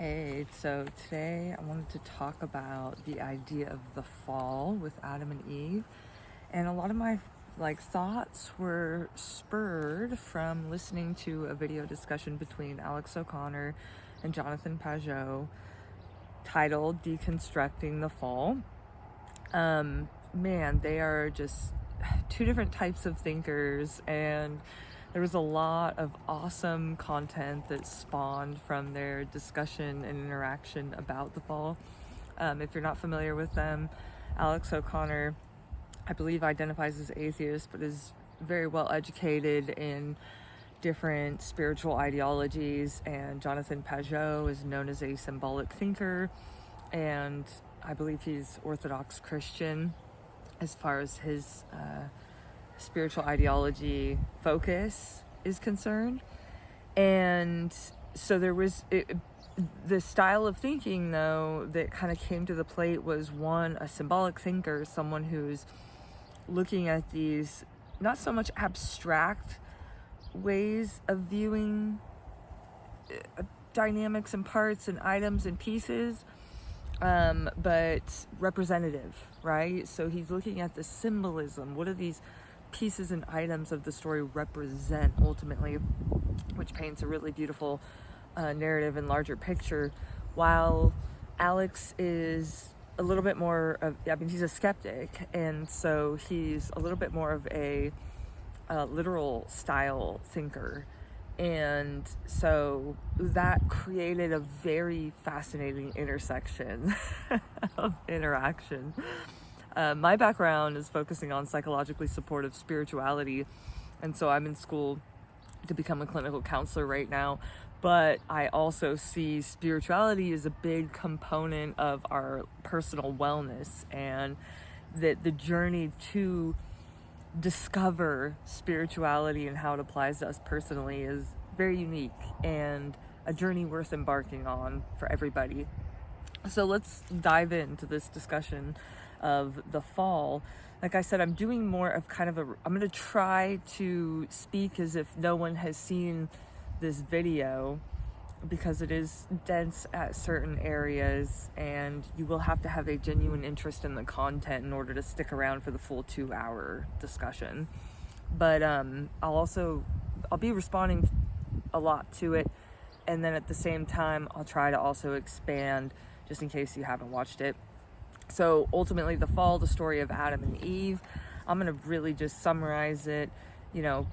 Hey, so today I wanted to talk about the idea of the fall with Adam and Eve. And a lot of my thoughts were spurred from listening to a video discussion between Alex O'Connor and Jonathan Pageau titled Deconstructing the Fall. Man, they are just two different types of thinkers, and there was a lot of awesome content that spawned from their discussion and interaction about the fall. If you're not familiar with them, Alex O'Connor, I believe, identifies as atheist, but is very well educated in different spiritual ideologies, and Jonathan Pageau is known as a symbolic thinker, and I believe he's Orthodox Christian as far as his spiritual ideology focus is concerned. And so there was the style of thinking, though, that kind of came to the plate was a symbolic thinker, someone who's looking at these not so much abstract ways of viewing dynamics and parts and items and pieces, but representative, right? So he's looking at the symbolism. What are these pieces and items of the story represent ultimately, which paints a really beautiful narrative and larger picture, while Alex is a little bit more of, he's a skeptic, and so he's a little bit more of a literal style thinker. And so that created a very fascinating intersection of interaction. My background is focusing on psychologically supportive spirituality, and so I'm in school to become a clinical counselor right now. But I also see spirituality as a big component of our personal wellness, and that the journey to discover spirituality and how it applies to us personally is very unique and a journey worth embarking on for everybody. So let's dive into this discussion of the fall. Like I said, I'm doing more of I'm going to try to speak as if no one has seen this video, because it is dense at certain areas, and you will have to have a genuine interest in the content in order to stick around for the full 2-hour discussion. But I'll be responding a lot to it, and then at the same time I'll try to also expand just in case you haven't watched it. So ultimately, the fall, the story of Adam and Eve, I'm going to really just summarize it.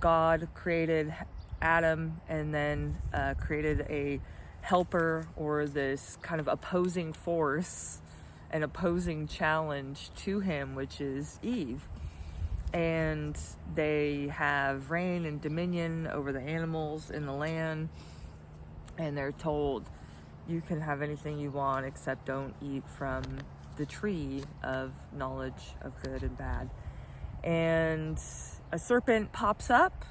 God created Adam and then created a helper, or this kind of opposing force, an opposing challenge to him, which is Eve. And they have reign and dominion over the animals in the land, and they're told, you can have anything you want except don't eat from the tree of knowledge of good and bad. And a serpent pops up,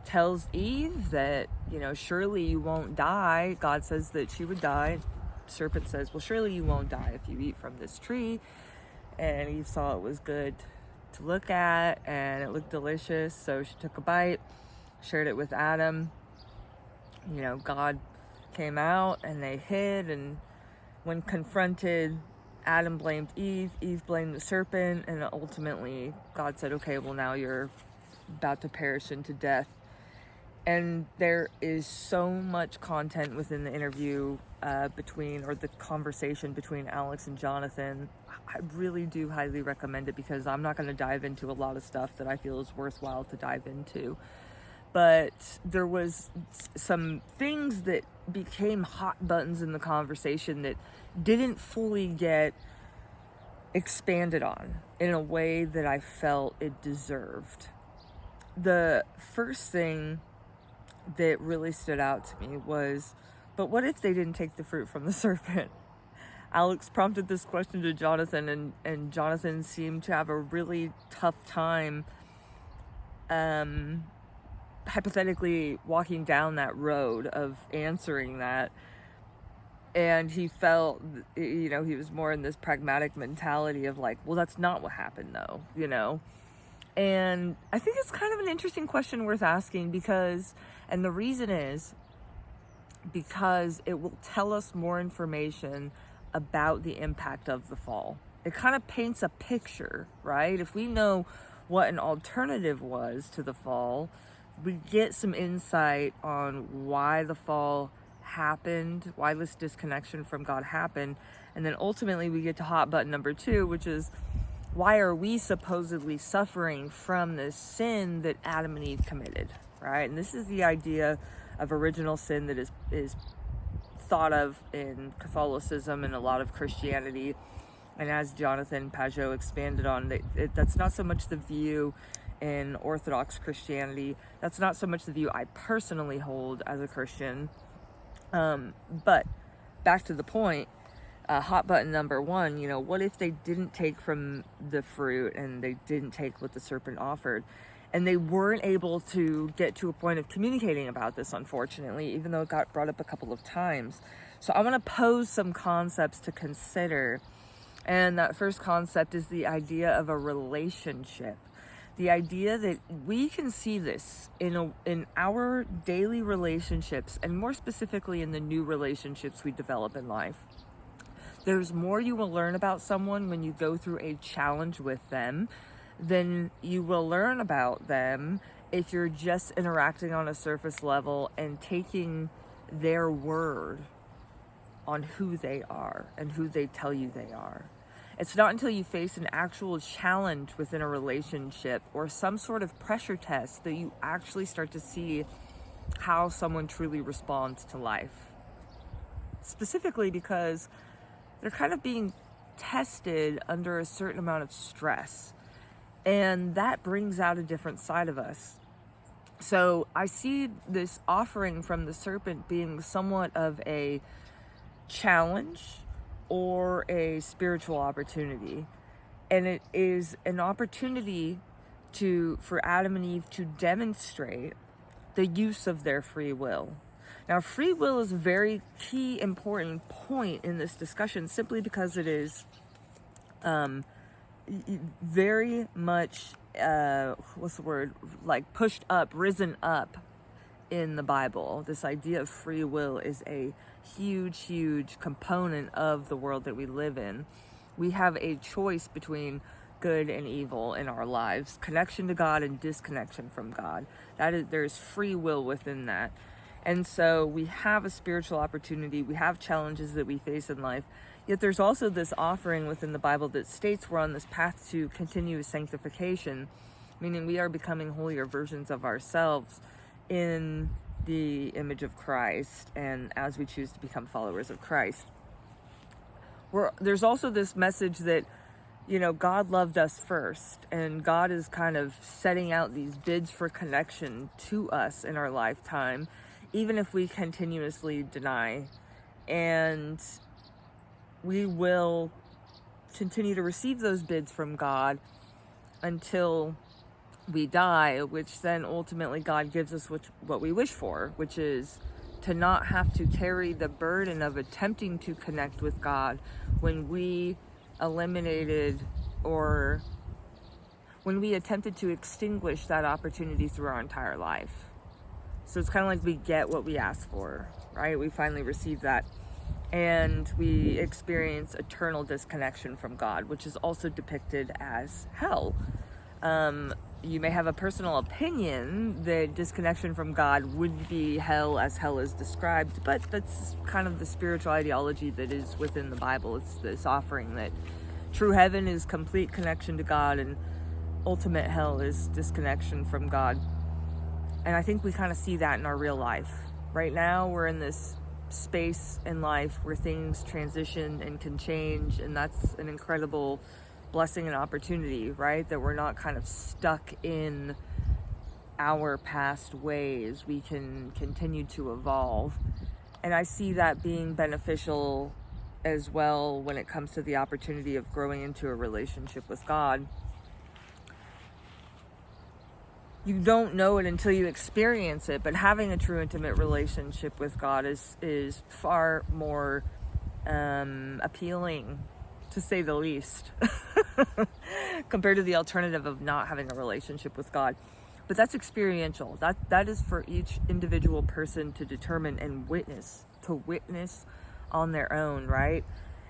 tells Eve that, surely you won't die. God says that she would die. Serpent says, well, surely you won't die if you eat from this tree. And Eve saw it was good to look at, and it looked delicious, so she took a bite, shared it with Adam. God came out and they hid, and when confronted, Adam blamed Eve blamed the serpent, and ultimately God said, okay, well, now you're about to perish into death. And there is so much content within the interview the conversation between Alex and Jonathan. I really do highly recommend it, because I'm not going to dive into a lot of stuff that I feel is worthwhile to dive into. But there was some things that became hot buttons in the conversation that didn't fully get expanded on in a way that I felt it deserved. The first thing that really stood out to me was, but what if they didn't take the fruit from the serpent? Alex prompted this question to Jonathan, and Jonathan seemed to have a really tough time hypothetically walking down that road of answering that. And he felt, he was more in this pragmatic mentality of well, that's not what happened though, And I think it's kind of an interesting question worth asking, because, and the reason is, because it will tell us more information about the impact of the fall. It kind of paints a picture, right? If we know what an alternative was to the fall, we get some insight on why the fall happened, why this disconnection from God happened, and then ultimately we get to hot button number 2, which is, why are we supposedly suffering from this sin that Adam and Eve committed, right? And this is the idea of original sin that is thought of in Catholicism and a lot of Christianity. And as Jonathan Pageau expanded on, that's not so much the view in Orthodox Christianity. That's not so much the view I personally hold as a Christian. But back to the point, hot button number 1, what if they didn't take from the fruit and they didn't take what the serpent offered? And they weren't able to get to a point of communicating about this, unfortunately, even though it got brought up a couple of times. So I want to pose some concepts to consider. And that first concept is the idea of a relationship. The idea that we can see this in our daily relationships, and more specifically in the new relationships we develop in life. There's more you will learn about someone when you go through a challenge with them than you will learn about them if you're just interacting on a surface level and taking their word on who they are and who they tell you they are. It's not until you face an actual challenge within a relationship or some sort of pressure test that you actually start to see how someone truly responds to life. Specifically because they're kind of being tested under a certain amount of stress. And that brings out a different side of us. So I see this offering from the serpent being somewhat of a challenge or a spiritual opportunity. And it is an opportunity for Adam and Eve to demonstrate the use of their free will. Now, free will is a very key, important point in this discussion, simply because it is very much, pushed up, risen up in the Bible. This idea of free will is a huge, huge component of the world that we live in. We have a choice between good and evil in our lives, connection to God and disconnection from God. There's free will within that. And so we have a spiritual opportunity. We have challenges that we face in life. Yet there's also this offering within the Bible that states we're on this path to continuous sanctification, meaning we are becoming holier versions of ourselves in the image of Christ, and as we choose to become followers of Christ. There's also this message that, God loved us first, and God is kind of setting out these bids for connection to us in our lifetime, even if we continuously deny. And we will continue to receive those bids from God until we die, which then ultimately God gives us what we wish for, which is to not have to carry the burden of attempting to connect with God when we attempted to extinguish that opportunity through our entire life. So it's kind of like we get what we ask for, right? We finally receive that. And we experience eternal disconnection from God, which is also depicted as hell. You may have a personal opinion that disconnection from God would be hell as hell is described, but that's kind of the spiritual ideology that is within the Bible. It's this offering that true heaven is complete connection to God and ultimate hell is disconnection from God. And I think we kind of see that in our real life. Right now, we're in this space in life where things transition and can change, and that's an incredible blessing and opportunity, right? That we're not kind of stuck in our past ways. We can continue to evolve. And I see that being beneficial as well when it comes to the opportunity of growing into a relationship with God. You don't know it until you experience it, but having a true intimate relationship with God is far more appealing, to say the least, compared to the alternative of not having a relationship with God. But that's experiential. That is for each individual person to determine and witness on their own, right?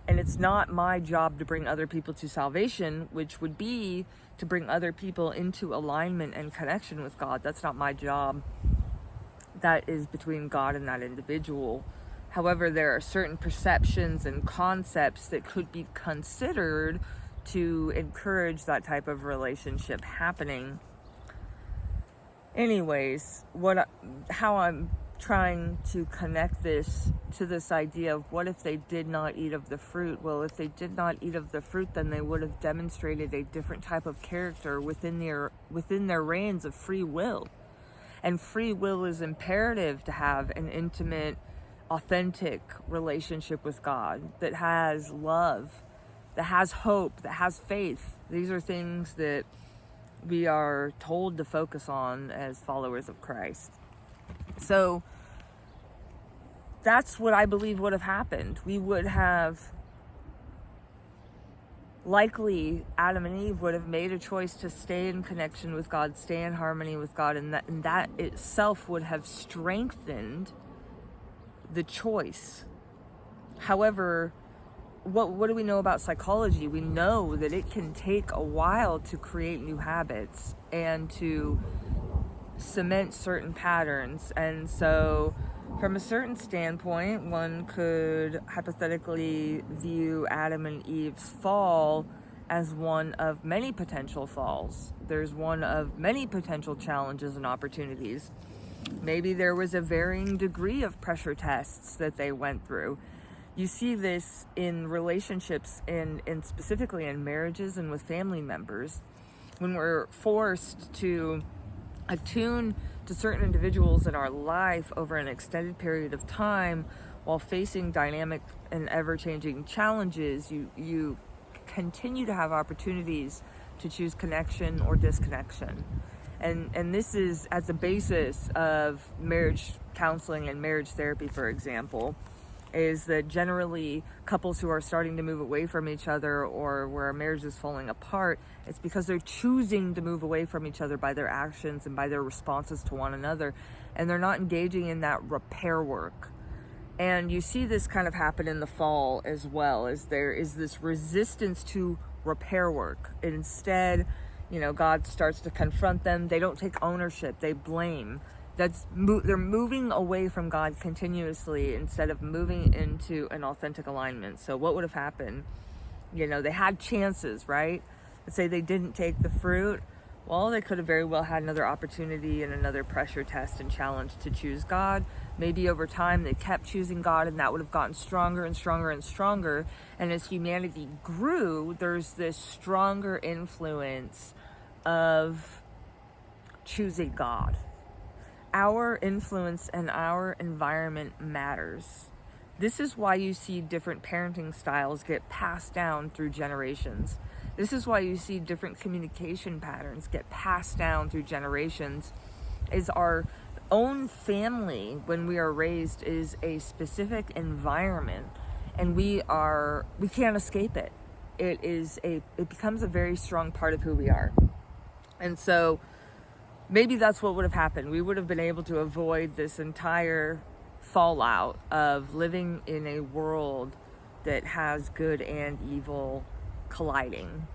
And it's not my job to bring other people to salvation, which would be to bring other people into alignment and connection with God. That's not my job. That is between God and that individual. However, there are certain perceptions and concepts that could be considered to encourage that type of relationship happening. Anyways, how I'm trying to connect this to this idea of what if they did not eat of the fruit? Well, if they did not eat of the fruit, then they would have demonstrated a different type of character within their reins of free will. And free will is imperative to have an intimate, authentic relationship with God that has love, that has hope, that has faith. These are things that we are told to focus on as followers of Christ. So that's what I believe would have happened. We would have likely, Adam and Eve would have made a choice to stay in connection with God, stay in harmony with God, and that itself would have strengthened the choice. However, what do we know about psychology? We know that it can take a while to create new habits and to cement certain patterns. And so from a certain standpoint, one could hypothetically view Adam and Eve's fall as one of many potential falls. There's one of many potential challenges and opportunities. Maybe there was a varying degree of pressure tests that they went through. You see this in relationships and specifically in marriages and with family members. When we're forced to attune to certain individuals in our life over an extended period of time while facing dynamic and ever-changing challenges, you continue to have opportunities to choose connection or disconnection. And this is at the basis of marriage counseling and marriage therapy, for example, is that generally couples who are starting to move away from each other or where a marriage is falling apart, it's because they're choosing to move away from each other by their actions and by their responses to one another, and they're not engaging in that repair work. And you see this kind of happen in the fall as well, as there is this resistance to repair work. Instead, God starts to confront them. They don't take ownership, they blame. They're moving away from God continuously instead of moving into an authentic alignment. So what would have happened? They had chances, right? Let's say they didn't take the fruit. Well, they could have very well had another opportunity and another pressure test and challenge to choose God. Maybe over time they kept choosing God, and that would have gotten stronger and stronger and stronger. And as humanity grew, there's this stronger influence of choosing God. Our influence and our environment matters. This is why you see different parenting styles get passed down through generations. This is why you see different communication patterns get passed down through generations. Is our own family, when we are raised, is a specific environment, and we can't escape it. It becomes a very strong part of who we are. And so maybe that's what would have happened. We would have been able to avoid this entire fallout of living in a world that has good and evil colliding,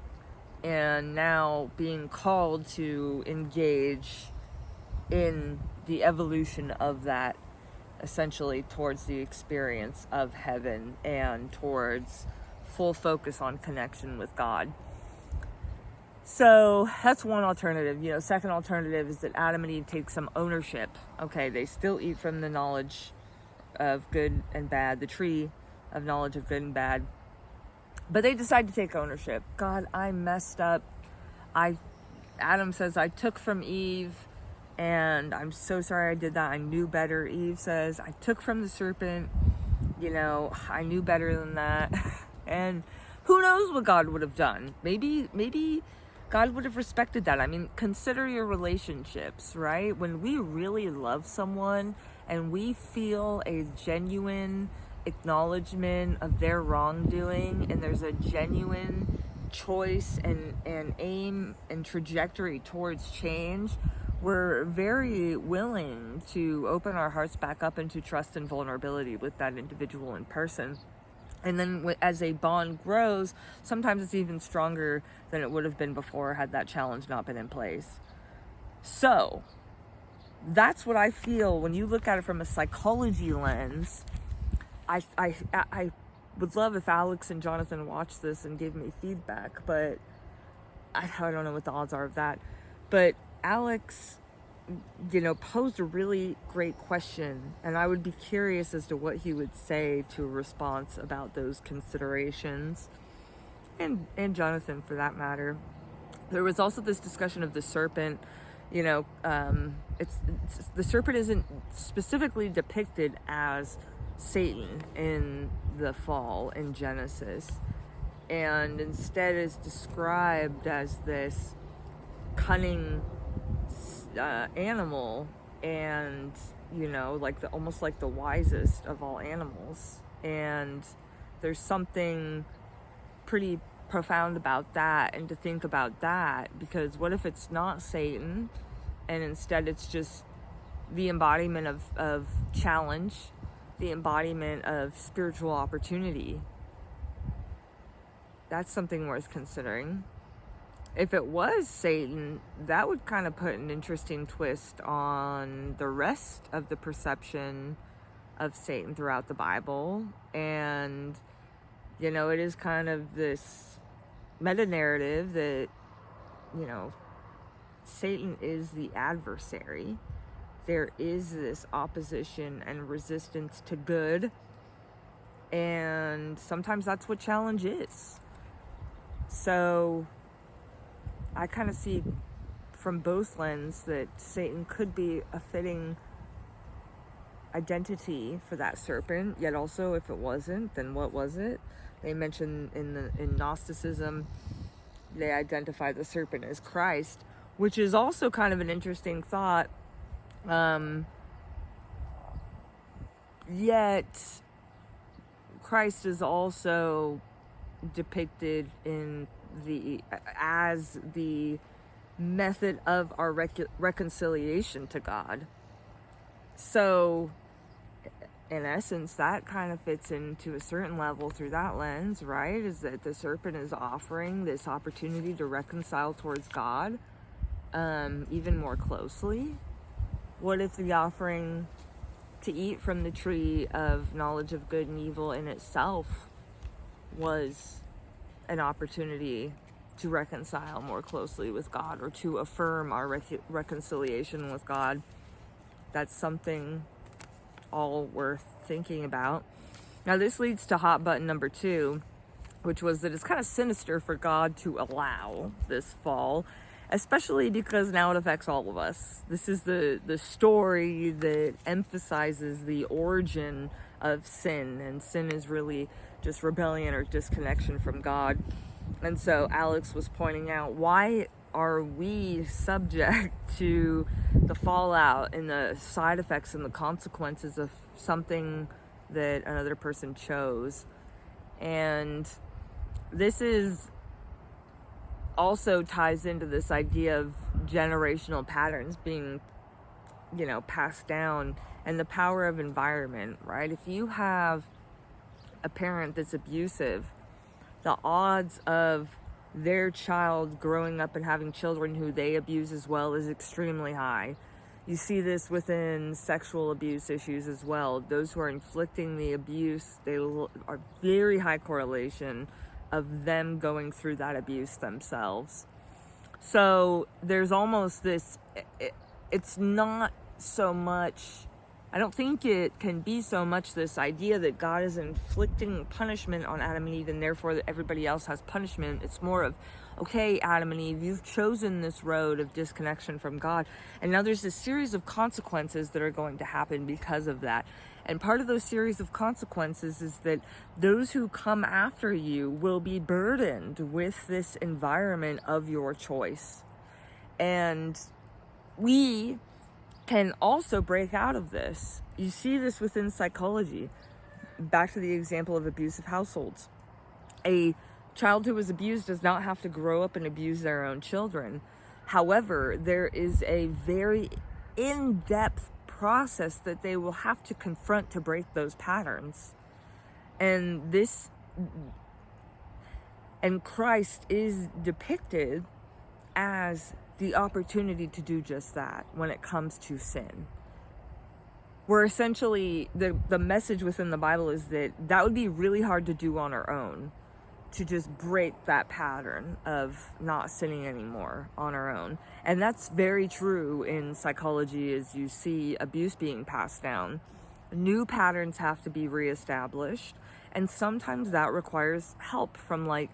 and now being called to engage in the evolution of that, essentially towards the experience of heaven and towards full focus on connection with God. So that's one alternative. Second alternative is that Adam and Eve take some ownership. Okay, they still eat from the knowledge of good and bad, the tree of knowledge of good and bad, but they decide to take ownership. God, I messed up. Adam says, I took from Eve, and I'm so sorry I did that. I knew better. Eve says, I took from the serpent. I knew better than that. And who knows what God would have done? Maybe God would have respected that. I mean, consider your relationships, right? When we really love someone and we feel a genuine acknowledgement of their wrongdoing, and there's a genuine choice and aim and trajectory towards change, we're very willing to open our hearts back up into trust and vulnerability with that individual in person. And then as a bond grows, sometimes it's even stronger than it would have been before had that challenge not been in place. So that's what I feel when you look at it from a psychology lens. I would love if Alex and Jonathan watched this and gave me feedback, but I don't know what the odds are of that. But Alex, posed a really great question, and I would be curious as to what he would say to a response about those considerations, and Jonathan for that matter. There was also this discussion of the serpent. It's the serpent isn't specifically depicted as Satan in the fall in Genesis, and instead is described as this cunning animal, and almost like the wisest of all animals. And there's something pretty profound about that, and to think about that, because what if it's not Satan and instead it's just the embodiment of challenge, the embodiment of spiritual opportunity? That's something worth considering. If it was Satan, that would kind of put an interesting twist on the rest of the perception of Satan throughout the Bible. And, it is kind of this meta-narrative that, Satan is the adversary. There is this opposition and resistance to good. And sometimes that's what challenge is. So I kind of see from both lenses that Satan could be a fitting identity for that serpent, yet also if it wasn't, then what was it? They mention in Gnosticism, they identify the serpent as Christ, which is also kind of an interesting thought. Yet Christ is also depicted as the method of our reconciliation to God. So in essence, that kind of fits into a certain level through that lens, right? Is that the serpent is offering this opportunity to reconcile towards God even more closely. What if the offering to eat from the tree of knowledge of good and evil in itself was an opportunity to reconcile more closely with God, or to affirm our reconciliation with God? That's something all worth thinking about. Now, this leads to hot button number 2, which was that it's kind of sinister for God to allow this fall, especially because now it affects all of us. This is the story that emphasizes the origin of sin, and sin is really just rebellion or disconnection from God. And so Alex was pointing out, why are we subject to the fallout and the side effects and the consequences of something that another person chose? And this is also ties into this idea of generational patterns being, passed down, and the power of environment, right? If you have a parent that's abusive, the odds of their child growing up and having children who they abuse as well is extremely high. You see this within sexual abuse issues as well. Those who are inflicting the abuse, they are very high correlation of them going through that abuse themselves. So there's almost this, it's not so much, I don't think it can be so much this idea that God is inflicting punishment on Adam and Eve and therefore that everybody else has punishment. It's more of, okay, Adam and Eve, you've chosen this road of disconnection from God, and now there's a series of consequences that are going to happen because of that. And part of those series of consequences is that those who come after you will be burdened with this environment of your choice. And we can also break out of this. You see this within psychology. Back to the example of abusive households. A child who was abused does not have to grow up and abuse their own children. However, there is a very in-depth process that they will have to confront to break those patterns. And Christ is depicted as the opportunity to do just that when it comes to sin. Where essentially the message within the Bible is that would be really hard to do on our own, to just break that pattern of not sinning anymore on our own. And that's very true in psychology as you see abuse being passed down. New patterns have to be reestablished, and sometimes that requires help from like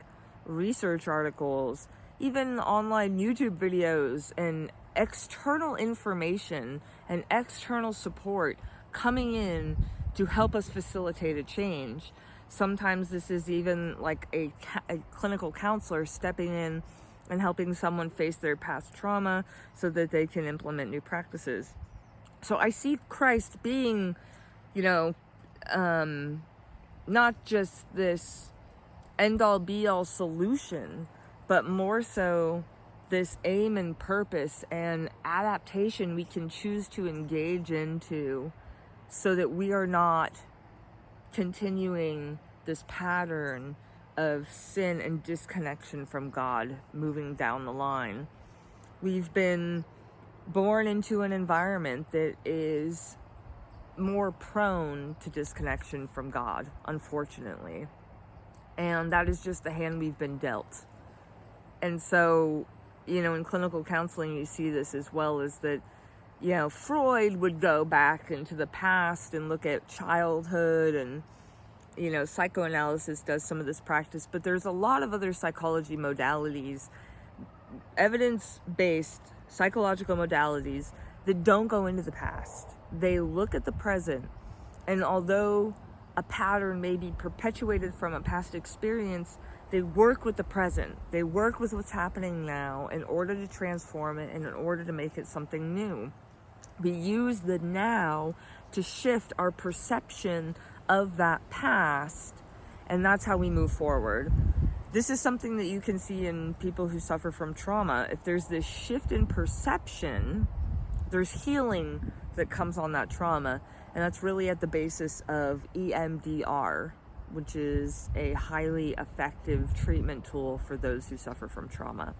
research articles, even online YouTube videos, and external information and external support coming in to help us facilitate a change. Sometimes this is even like a clinical counselor stepping in and helping someone face their past trauma so that they can implement new practices. So I see Christ being, not just this end-all be-all solution, but more so this aim and purpose and adaptation we can choose to engage into so that we are not continuing this pattern of sin and disconnection from God moving down the line. We've been born into an environment that is more prone to disconnection from God, unfortunately. And that is just the hand we've been dealt. And so, in clinical counseling, you see this as well, as that, Freud would go back into the past and look at childhood, and, psychoanalysis does some of this practice, but there's a lot of other psychology modalities, evidence-based psychological modalities that don't go into the past. They look at the present, and although a pattern may be perpetuated from a past experience, they work with the present. They work with what's happening now in order to transform it and in order to make it something new. We use the now to shift our perception of that past, and that's how we move forward. This is something that you can see in people who suffer from trauma. If there's this shift in perception, there's healing that comes on that trauma, and that's really at the basis of EMDR, which is a highly effective treatment tool for those who suffer from trauma.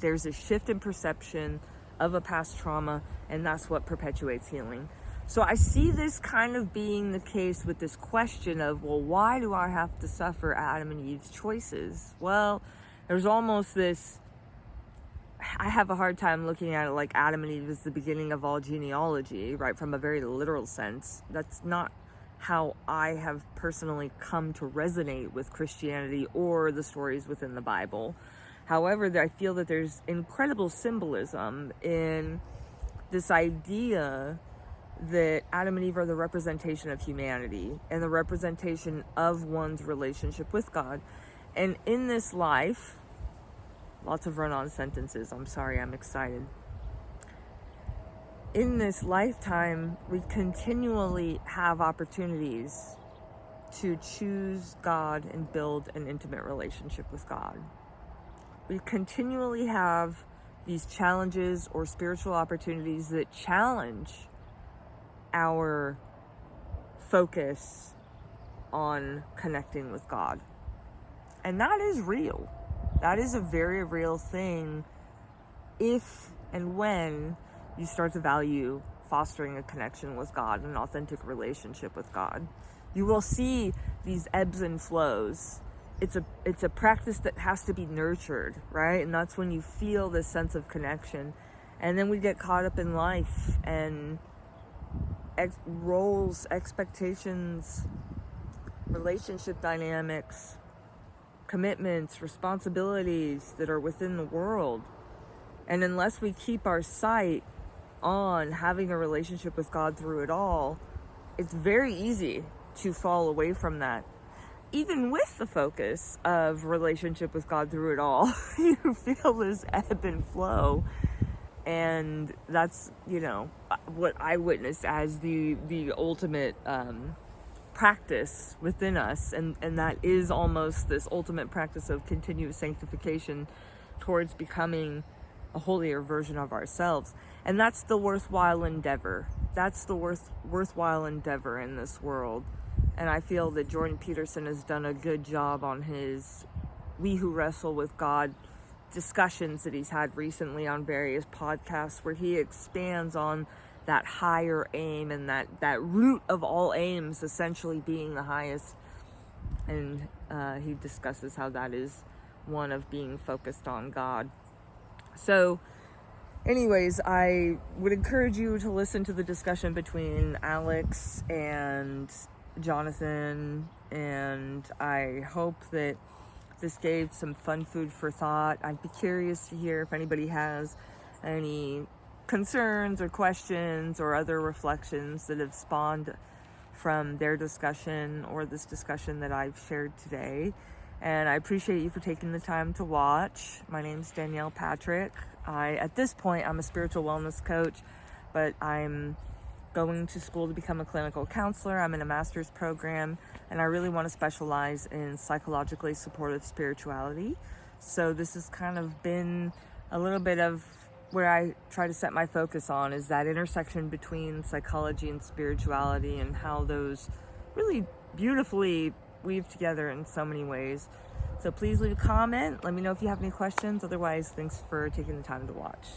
There's a shift in perception of a past trauma, and that's what perpetuates healing. So I see this kind of being the case with this question of, well, why do I have to suffer Adam and Eve's choices? Well, there's almost this, I have a hard time looking at it like Adam and Eve is the beginning of all genealogy, right? From a very literal sense. That's not how I have personally come to resonate with Christianity or the stories within the Bible. However, I feel that there's incredible symbolism in this idea that Adam and Eve are the representation of humanity and the representation of one's relationship with God. And in this life, lots of run-on sentences, I'm sorry, I'm excited. In this lifetime, we continually have opportunities to choose God and build an intimate relationship with God. We continually have these challenges or spiritual opportunities that challenge our focus on connecting with God. And that is real. That is a very real thing if and when you start to value fostering a connection with God, an authentic relationship with God. You will see these ebbs and flows. It's a practice that has to be nurtured, right? And that's when you feel this sense of connection. And then we get caught up in life and roles, expectations, relationship dynamics, commitments, responsibilities that are within the world. And unless we keep our sight on having a relationship with God through it all, it's very easy to fall away from that. Even with the focus of relationship with God through it all, you feel this ebb and flow. And that's, what I witness as the ultimate practice within us. And that is almost this ultimate practice of continuous sanctification towards becoming a holier version of ourselves. And that's the worthwhile endeavor. That's the worthwhile endeavor in this world. And I feel that Jordan Peterson has done a good job on his We Who Wrestle with God discussions that he's had recently on various podcasts, where he expands on that higher aim and that root of all aims essentially being the highest. And he discusses how that is one of being focused on God. So anyways, I would encourage you to listen to the discussion between Alex and Jonathan, and I hope that this gave some fun food for thought. I'd be curious to hear if anybody has any concerns or questions or other reflections that have spawned from their discussion or this discussion that I've shared today. And I appreciate you for taking the time to watch. My name's Danielle Patrick. At this point, I'm a spiritual wellness coach, but I'm going to school to become a clinical counselor. I'm in a master's program, and I really want to specialize in psychologically supportive spirituality. So this has kind of been a little bit of where I try to set my focus on, is that intersection between psychology and spirituality, and how those really beautifully weave together in so many ways. So please leave a comment. Let me know if you have any questions. Otherwise, thanks for taking the time to watch.